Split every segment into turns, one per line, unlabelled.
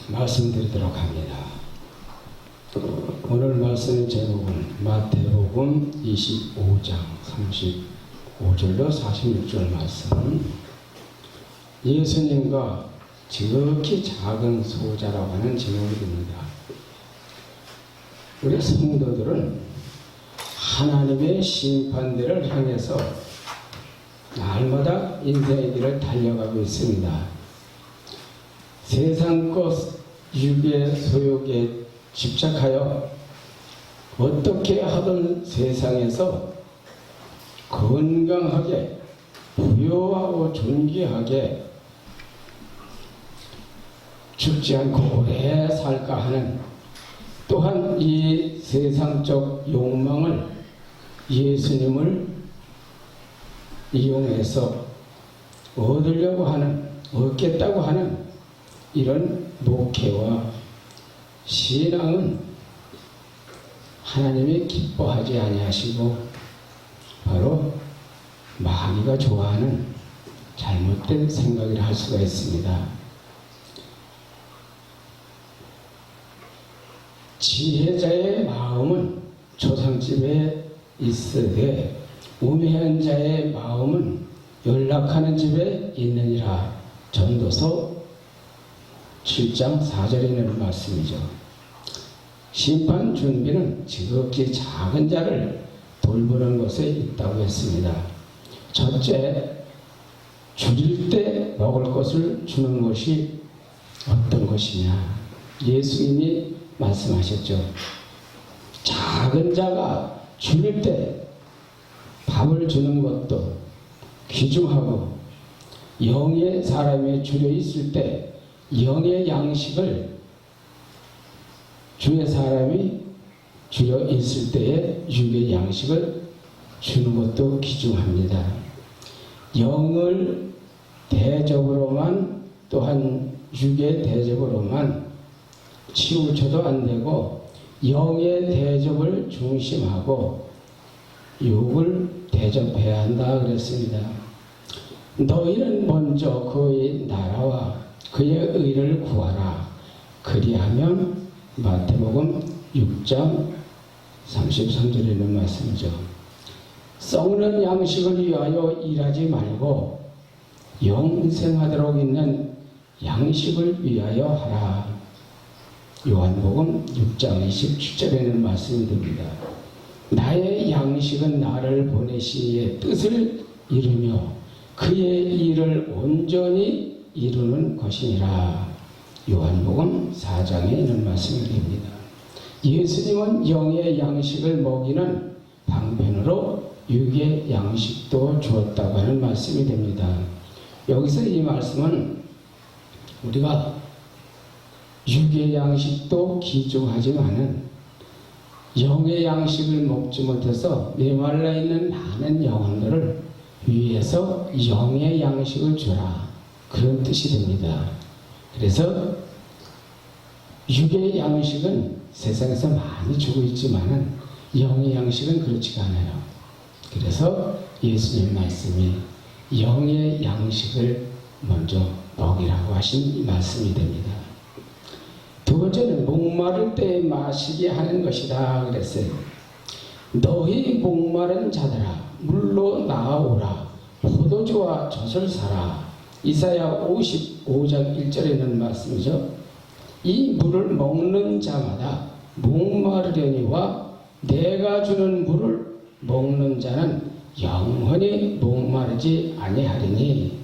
말씀드리도록 합니다. 오늘 말씀 제목은 마태복음 25장 35절로 46절 말씀. 예수님과 지극히 작은 소자라고 하는 제목이 됩니다. 우리 성도들은 하나님의 심판대를 향해서 날마다 인생의 길을 달려가고 있습니다. 세상 것 육의 소욕에 집착하여 어떻게 하든 세상에서 건강하게 부유하고 존귀하게 죽지 않고 오래 살까 하는, 또한 이 세상적 욕망을 예수님을 이용해서 얻겠다고 하는 이런 목회와 신앙은 하나님이 기뻐하지 아니하시고 바로 마귀가 좋아하는 잘못된 생각이라 할 수가 있습니다. 지혜자의 마음은 초상집에 있으되 우매한 자의 마음은 연락하는 집에 있느니라. 전도서 7장 4절에 있는 말씀이죠. 심판 준비는 지극히 작은 자를 돌보는 것에 있다고 했습니다. 첫째, 줄일 때 먹을 것을 주는 것이 어떤 것이냐. 예수님이 말씀하셨죠. 작은 자가 줄일 때 밥을 주는 것도 귀중하고, 영의 사람이 줄여 있을 때 영의 양식을 주의 사람이 줄여 있을 때에 육의 양식을 주는 것도 귀중합니다. 영을 대접으로만, 또한 육의 대접으로만 치우쳐도 안 되고 영의 대접을 중심하고 육을 대접해야 한다 그랬습니다. 너희는 먼저 그의 나라와 그의 의를 구하라. 그리하면, 마태복음 6장 33절에 있는 말씀이죠. 썩는 양식을 위하여 일하지 말고 영생하도록 있는 양식을 위하여 하라. 요한복음 6장 27절에 있는 말씀이 됩니다. 나의 양식은 나를 보내신 이의 뜻을 이루며 그의 일을 온전히 이루는 것이니라. 요한복음 4장에 있는 말씀이 됩니다. 예수님은 영의 양식을 먹이는 방편으로 육의 양식도 주었다고 하는 말씀이 됩니다. 여기서 이 말씀은 우리가 육의 양식도 귀중하지만은 영의 양식을 먹지 못해서 메말라 있는 많은 영혼들을 위해서 영의 양식을 주라, 그런 뜻이 됩니다. 그래서 육의 양식은 세상에서 많이 주고 있지만은 영의 양식은 그렇지가 않아요. 그래서 예수님 말씀이 영의 양식을 먼저 먹이라고 하신 말씀이 됩니다. 두 번째는 목마를 때 마시게 하는 것이다 그랬어요. 너희 목마른 자들아 물로 나아오라. 포도주와 젖을 사라. 이사야 55장 1절에 있는 말씀이죠. 이 물을 먹는 자마다 목마르려니와 내가 주는 물을 먹는 자는 영원히 목마르지 아니하리니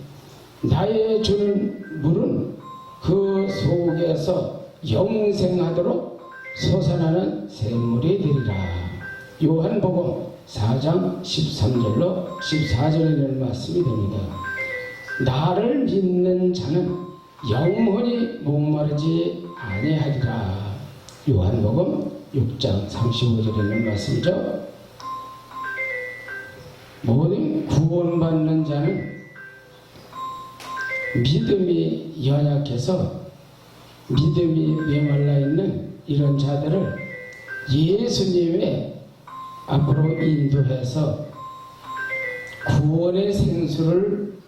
나의 주는 물은 그 속에서 영생하도록 솟아나는 샘물이 되리라. 요한복음 4장 13절로 14절에 있는 말씀이 됩니다. 나를 믿는 자는 영원히 목마르지 아니하리라. 요한복음 6장 35절에 있는 말씀이죠. 모든 구원받는 자는 믿음이 연약해서 믿음이 메말라 있는 이런 자들을 예수님의 앞으로 인도해서 구원의 생수를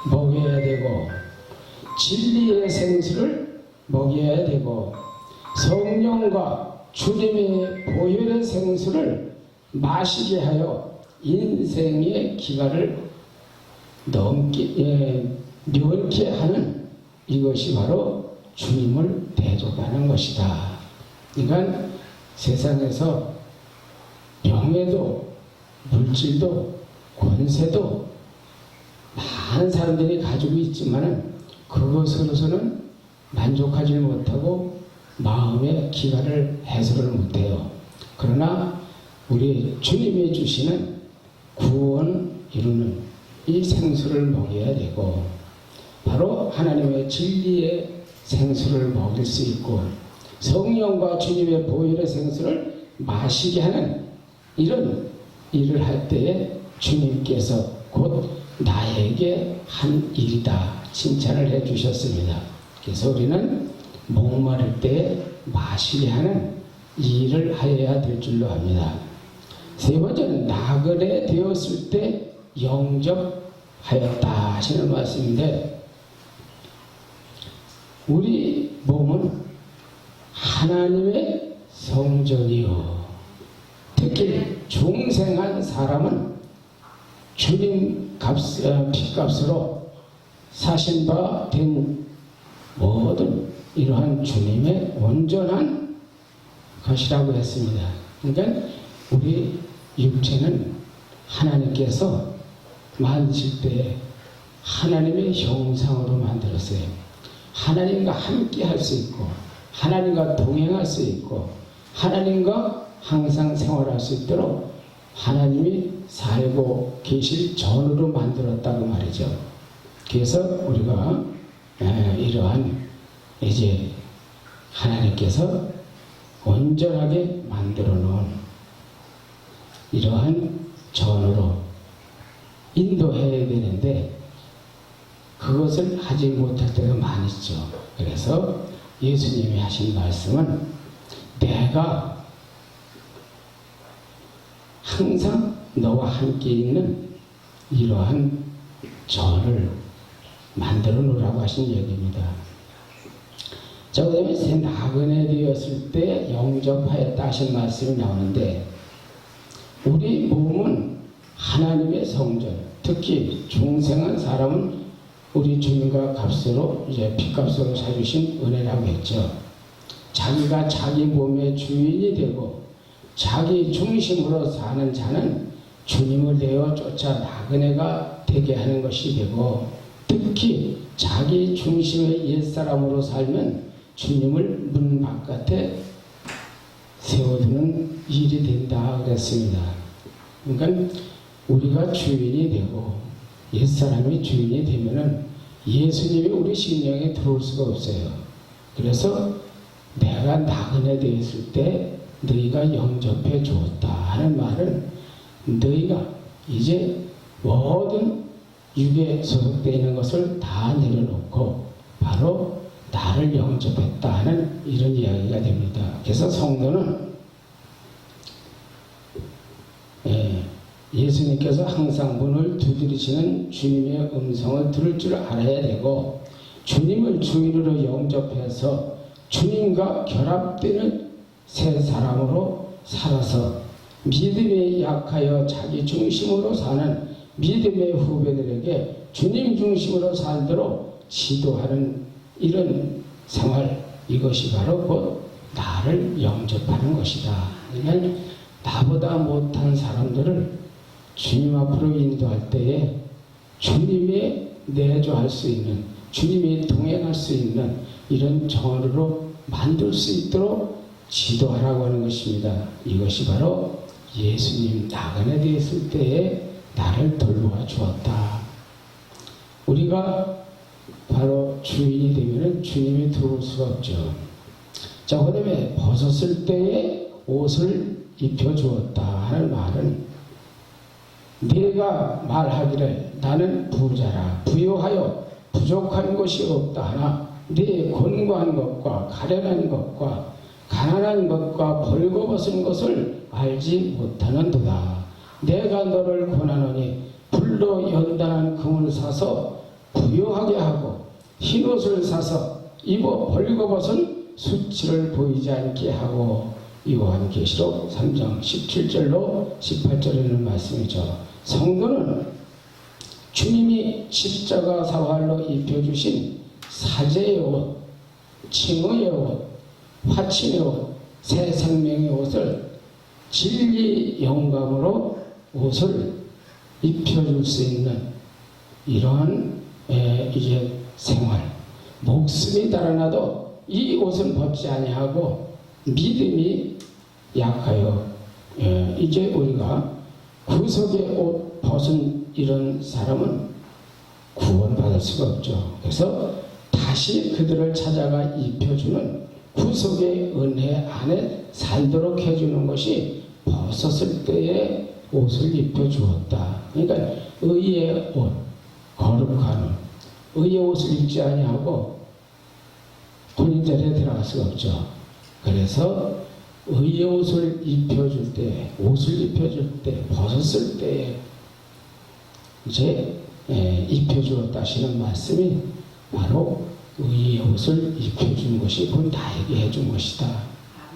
먹여야 되고, 진리의 생수를 먹여야 되고 성령과 주님의 보혈의 생수를 마시게 하여 인생의 기간을 면케 하는 이것이 바로 주님을 대접하는 것이다. 그러니까 세상에서 명예도 물질도 권세도 많은 사람들이 가지고 있지만은 그것으로서는 만족하지 못하고 마음의 기간을 해소를 못해요. 그러나 우리 주님이 주시는 구원을 이루는 이 생수를 먹여야 되고 바로 하나님의 진리의 생수를 먹일 수 있고 성령과 주님의 보혈의 생수를 마시게 하는 이런 일을 할 때에 주님께서 곧 나에게 한 일이다 칭찬을 해 주셨습니다. 그래서 우리는 목마를 때 마시게 하는 이 일을 하여야 될 줄로 압니다. 세 번째는 나그네 되었을 때 영접하였다 하시는 말씀인데 우리 몸은 하나님의 성전이요 특히 중생한 사람은 주님 핏값으로 사신 바 된 모든 이러한 주님의 온전한 것이라고 했습니다. 그러니까 우리 육체는 하나님께서 만드실 때 하나님의 형상으로 만들었어요. 하나님과 함께 할 수 있고 하나님과 동행할 수 있고 하나님과 항상 생활할 수 있도록 하나님이 살고 계실 전으로 만들었다고 말이죠. 그래서 우리가 이러한 이제 하나님께서 온전하게 만들어 놓은 이러한 전으로 인도해야 되는데 그것을 하지 못할 때가 많이 있죠. 그래서 예수님이 하신 말씀은 내가 항상 너와 함께 있는 이러한 전을 만들어 놓으라고 하신 얘기입니다. 자, 그 다음에 새 나그네 되었을 때 영접하였다 하신 말씀이 나오는데 우리 몸은 하나님의 성전, 특히 중생한 사람은 우리 주님과 값으로 이제 핏값으로 사주신 은혜라고 했죠. 자기가 자기 몸의 주인이 되고 자기 중심으로 사는 자는 주님을 내어 쫓아 나그네가 되게 하는 것이 되고 특히 자기 중심의 옛사람으로 살면 주님을 문 바깥에 세워두는 일이 된다 그랬습니다. 그러니까 우리가 주인이 되고 옛사람이 주인이 되면은 예수님이 우리 심령에 들어올 수가 없어요. 그래서 내가 나그네 되었을 때 너희가 영접해 주었다 하는 말은 너희가 이제 모든 육에 소속되어 있는 것을 다 내려놓고 바로 나를 영접했다 하는 이런 이야기가 됩니다. 그래서 성도는 예수님께서 항상 문을 두드리시는 주님의 음성을 들을 줄 알아야 되고 주님을 주인으로 영접해서 주님과 결합되는 새 사람으로 살아서 믿음에 약하여 자기 중심으로 사는 믿음의 후배들에게 주님 중심으로 살도록 지도하는 이런 생활, 이것이 바로 곧 나를 영접하는 것이다. 그러니까 나보다 못한 사람들을 주님 앞으로 인도할 때에 주님이 내조할 수 있는, 주님이 동행할 수 있는 이런 정으로 만들 수 있도록 지도하라고 하는 것입니다. 이것이 바로 예수님 나그네 되었을 때에 나를 돌보아 주었다. 우리가 바로 주인이 되면 주님이 들어올 수가 없죠. 자, 그 다음에 벗었을 때에 옷을 입혀 주었다 하는 말은 네가 말하기를 나는 부자라 부유하여 부족한 것이 없다 하나 네 곤고한 것과 가련한 것과 가난한 것과 벌거벗은 것을 알지 못하는도다. 내가 너를 권하노니 불로 연단한 금을 사서 부유하게 하고 흰 옷을 사서 입어 벌거벗은 수치를 보이지 않게 하고, 요한계시록 3장 17절로 18절에는 말씀이죠. 성도는 주님이 십자가 사활로 입혀주신 사제의 옷, 칭의의 옷, 화친의 옷, 새 생명의 옷을 진리 영감으로 옷을 입혀줄 수 있는 이러한 이제 생활, 목숨이 달아나도 이 옷은 벗지 아니하고 믿음이 약하여 이제 우리가 구속의 옷 벗은 이런 사람은 구원받을 수가 없죠. 그래서 다시 그들을 찾아가 입혀주는 구속의 은혜 안에 살도록 해주는 것이 벗었을 때의 옷을 입혀주었다. 그러니까 의의 옷, 거룩한 옷, 의의 옷을 입지 아니하고 본인 자리에 들어갈 수가 없죠. 그래서 의의 옷을 입혀줄 때, 옷을 입혀줄 때, 벗었을 때 이제 입혀주었다 하시는 말씀이 바로 의의 옷을 입혀준 것이 곧 나에게 해준 것이다,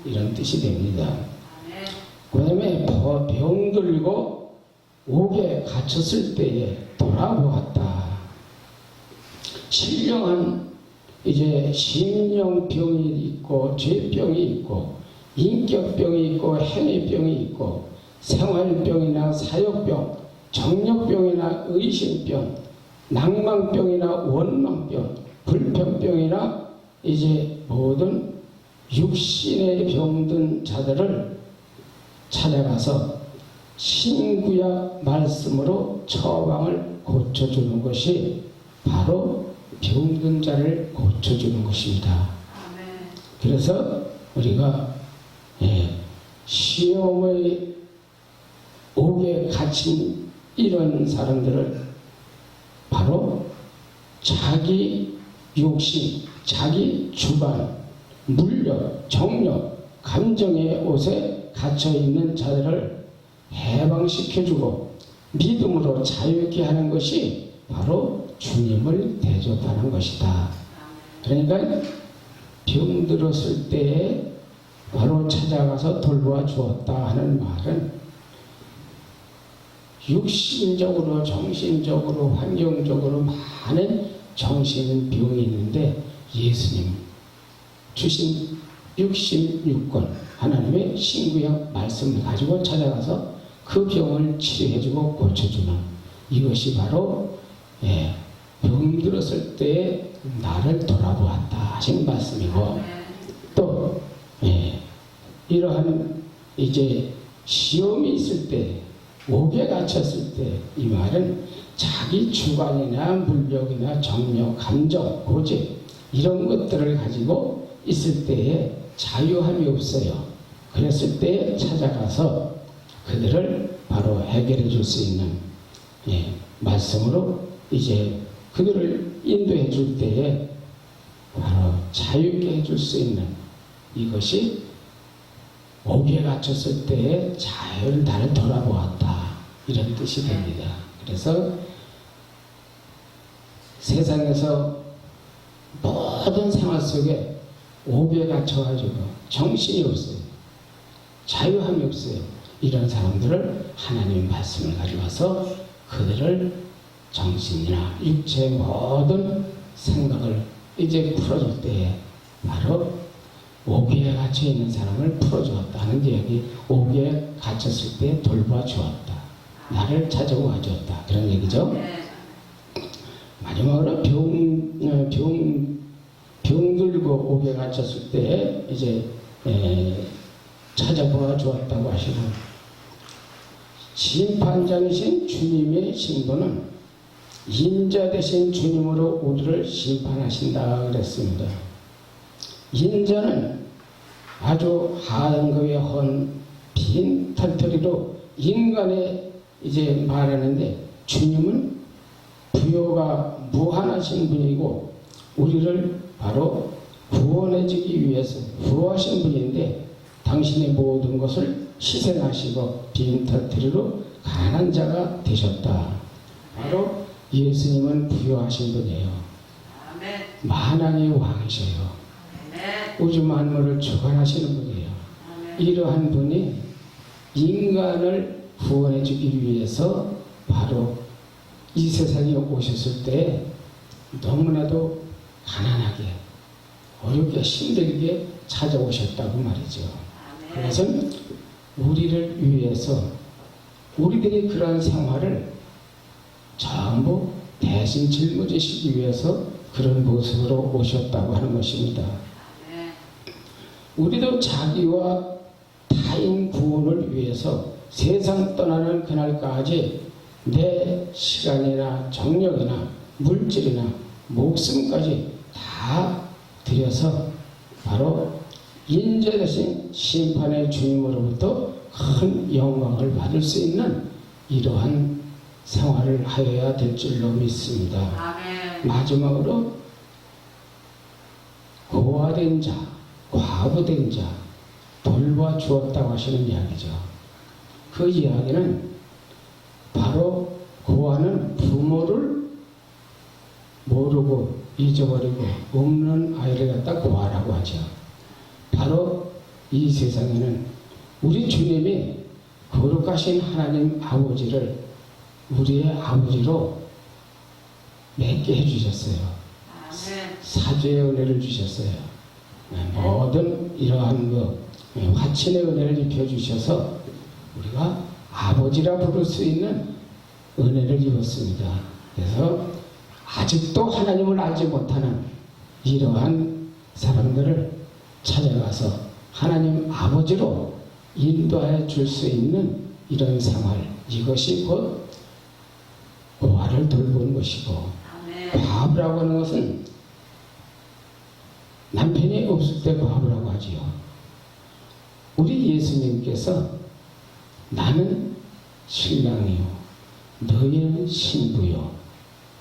이런 뜻이 됩니다. 그 다음에 병들고 옥에 갇혔을 때에 돌아보았다. 신령한 이제 심령병이 있고 죄병이 있고 인격병이 있고 행위병이 있고 생활병이나 사역병, 정력병이나 의심병, 낭만병이나 원망병, 불평병이나 이제 모든 육신에 병든 자들을 찾아가서 신구약 말씀으로 처방을 고쳐주는 것이 바로 병든 자를 고쳐주는 것입니다. 그래서 우리가 시험의 옥에 갇힌 이런 사람들을 바로 자기 욕심, 자기 주관, 물력, 정력, 감정의 옷에 갇혀있는 자들을 해방시켜주고 믿음으로 자유케 하는 것이 바로 주님을 대접하는 것이다. 그러니까 병들었을 때에 바로 찾아가서 돌보아 주었다 하는 말은 육신적으로, 정신적으로, 환경적으로 많은 정신병이 있는데 예수님 주신 66권 하나님의 신구약 말씀을 가지고 찾아가서 그 병을 치료해주고 고쳐주는 이것이 바로 병들었을 때 나를 돌아보았다 하신 말씀이고, 또 이러한 이제 시험이 있을 때, 옥에 갇혔을 때 이 말은 자기 주관이나 물력이나 정력, 감정, 고집 이런 것들을 가지고 있을 때에 자유함이 없어요. 그랬을 때 찾아가서 그들을 바로 해결해 줄 수 있는 말씀으로 이제 그들을 인도해 줄 때에 바로 자유케 해줄 수 있는 이것이 옥에 갇혔을 때에 자유를 나를 돌아보았다, 이런 뜻이 됩니다. 그래서 세상에서 모든 생활 속에 옥에 갇혀가지고 정신이 없어요, 자유함이 없어요. 이런 사람들을 하나님 말씀을 가져와서 그들을 정신이나 육체의 모든 생각을 이제 풀어줄 때에 바로 옥에 갇혀 있는 사람을 풀어주었다는 얘기, 옥에 갇혔을 때 돌봐 주었다, 나를 찾아와 주었다, 그런 얘기죠. 마지막으로 병들고 옥에 갇혔을 때 이제 찾아보아 주었다고 하시고, 심판장이신 주님의 신분은 인자 되신 주님으로 우리를 심판하신다 그랬습니다. 인자는 아주 하등급의 헌 빈 털터리로 인간에 이제 말하는데, 주님은 부요가 무한하신 분이고 우리를 바로 구원해주기 위해서 부여하신 분인데, 당신의 모든 것을 희생하시고 빈 털터리로 가난한 자가 되셨다. 바로 예수님은 부여하신 분이에요.
아멘.
만왕의 왕이셔요. 우주 만물을 주관하시는 분이에요. 이러한 분이 인간을 구원해 주기 위해서 바로 이 세상에 오셨을 때 너무나도 가난하게 어렵게 힘들게 찾아오셨다고 말이죠. 그것은 우리를 위해서 우리들이 그러한 생활을 전부 대신 짊어지시기 위해서 그런 모습으로 오셨다고 하는 것입니다. 우리도 자기와 타인 구원을 위해서 세상 떠나는 그날까지 내 시간이나 정력이나 물질이나 목숨까지 다 들여서 바로 인자되신 심판의 주님으로부터 큰 영광을 받을 수 있는 이러한 생활을 하여야 될 줄로 믿습니다.
아멘.
마지막으로 고아된 자, 과부된 자 돌봐주었다고 하시는 이야기죠. 그 이야기는 바로 고아는 부모를 모르고 잊어버리고 없는 아이를 갖다 고아라고 하죠. 바로 이 세상에는 우리 주님이 거룩하신 하나님 아버지를 우리의 아버지로 맺게 해주셨어요. 사죄의 은혜를 주셨어요. 모든 이러한 화친의 은혜를 입혀주셔서 우리가 아버지라 부를 수 있는 은혜를 입었습니다. 그래서 아직도 하나님을 알지 못하는 이러한 사람들을 찾아가서 하나님 아버지로 인도해 줄 수 있는 이런 생활, 이것이 곧 고아를 돌보는 것이고, 과부라고 하는 것은 남편이 없을 때 과부라고 하지요. 우리 예수님께서 나는 신랑이요 너희는 신부요,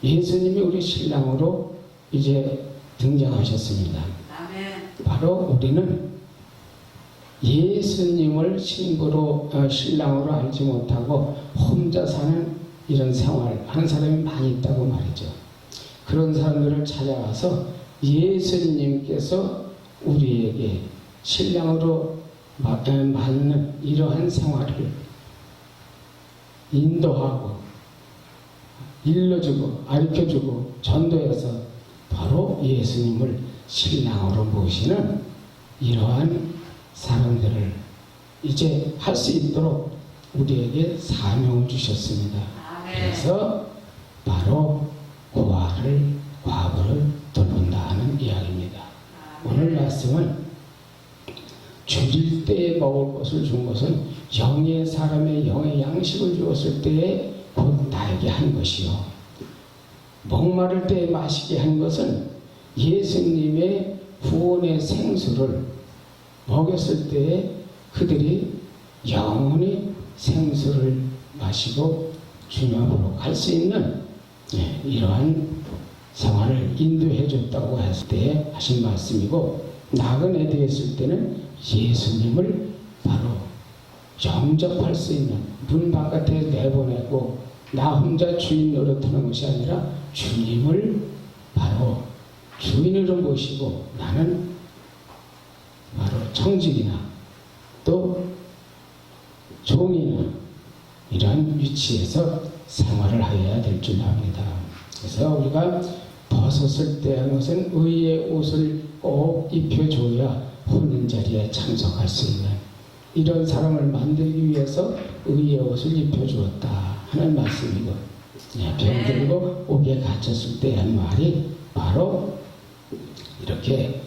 예수님이 우리 신랑으로 이제 등장하셨습니다. 바로 우리는 예수님을 신랑으로 알지 못하고 혼자 사는 이런 생활 하는 사람이 많이 있다고 말이죠. 그런 사람들을 찾아가서 예수님께서 우리에게 신랑으로 맞는 이러한 생활을 인도하고 일러주고 가르쳐주고 전도해서 바로 예수님을 신랑으로 모시는 이러한 사람들을 이제 할 수 있도록 우리에게 사명을 주셨습니다. 그래서 바로 고아를, 과부를 돌본다 하는 이야기입니다. 오늘 말씀은 줄일 때에 먹을 것을 준 것은 영의 사람의 영의 양식을 주었을 때에 곧 나에게 한 것이요, 목마를 때에 마시게 한 것은 예수님의 구원의 생수를 먹였을 때에 그들이 영원히 생수를 마시고 주님 앞으로 갈 수 있는 이러한 생활을 인도해 줬다고 했을 때 하신 말씀이고, 나그네 되었을 때는 예수님을 바로 영접할 수 있는 문 바깥에 내보내고 나 혼자 주인 노릇하는 것이 아니라 주님을 바로 주인으로 모시고 나는 바로 청직이나 또 종이나 이런 위치에서 생활을 하여야 될 줄 압니다. 그래서 우리가 벗었을 때 하는 것은 의의 옷을 꼭 입혀줘야 혼인 자리에 참석할 수 있는 이런 사람을 만들기 위해서 의의 옷을 입혀주었다 하는 말씀이고, 병들고 옥에 갇혔을 때 한 말이 바로 이렇게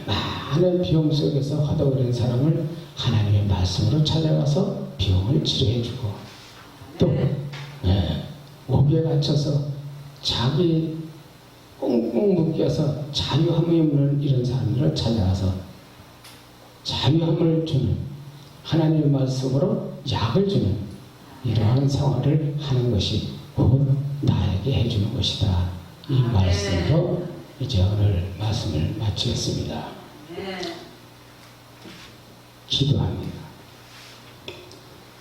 많은 비용 속에서 허덕거리는 사람을 하나님의 말씀으로 찾아가서 병을 치료해주고, 또 옥에 갇혀서 자기 꽁꽁 묶여서 자유함이 없는 이런 사람들을 찾아가서 자유함을 주는 하나님의 말씀으로 약을 주는 이러한 생활을 하는 것이 곧 나에게 해주는 것이다. 이 말씀으로 이제 오늘 말씀을 마치겠습니다. 기도합니다.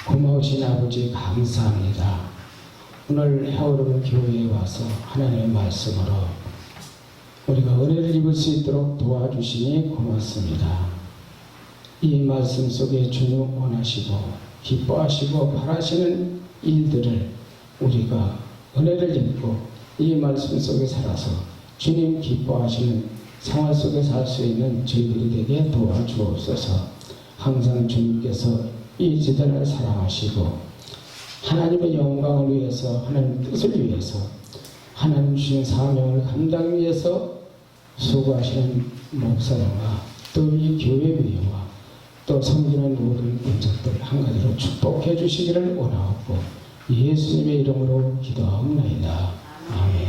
고마우신 아버지 감사합니다. 오늘 헤어로운 교회에 와서 하나님의 말씀으로 우리가 은혜를 입을 수 있도록 도와주시니 고맙습니다. 이 말씀 속에 주님 원하시고 기뻐하시고 바라시는 일들을 우리가 은혜를 입고 이 말씀 속에 살아서 주님 기뻐하시는 생활 속에 살 수 있는 저희들이 되게 도와주옵소서. 항상 주님께서 이 지대를 사랑하시고 하나님의 영광을 위해서, 하나님 뜻을 위해서, 하나님 주신 사명을 감당하기 위해서 수고하시는 목사님과 또 이 교회 위와 또 섬기는 모든 인적들 한 가지로 축복해 주시기를 원하옵고 예수님의 이름으로 기도하옵나이다. 아멘.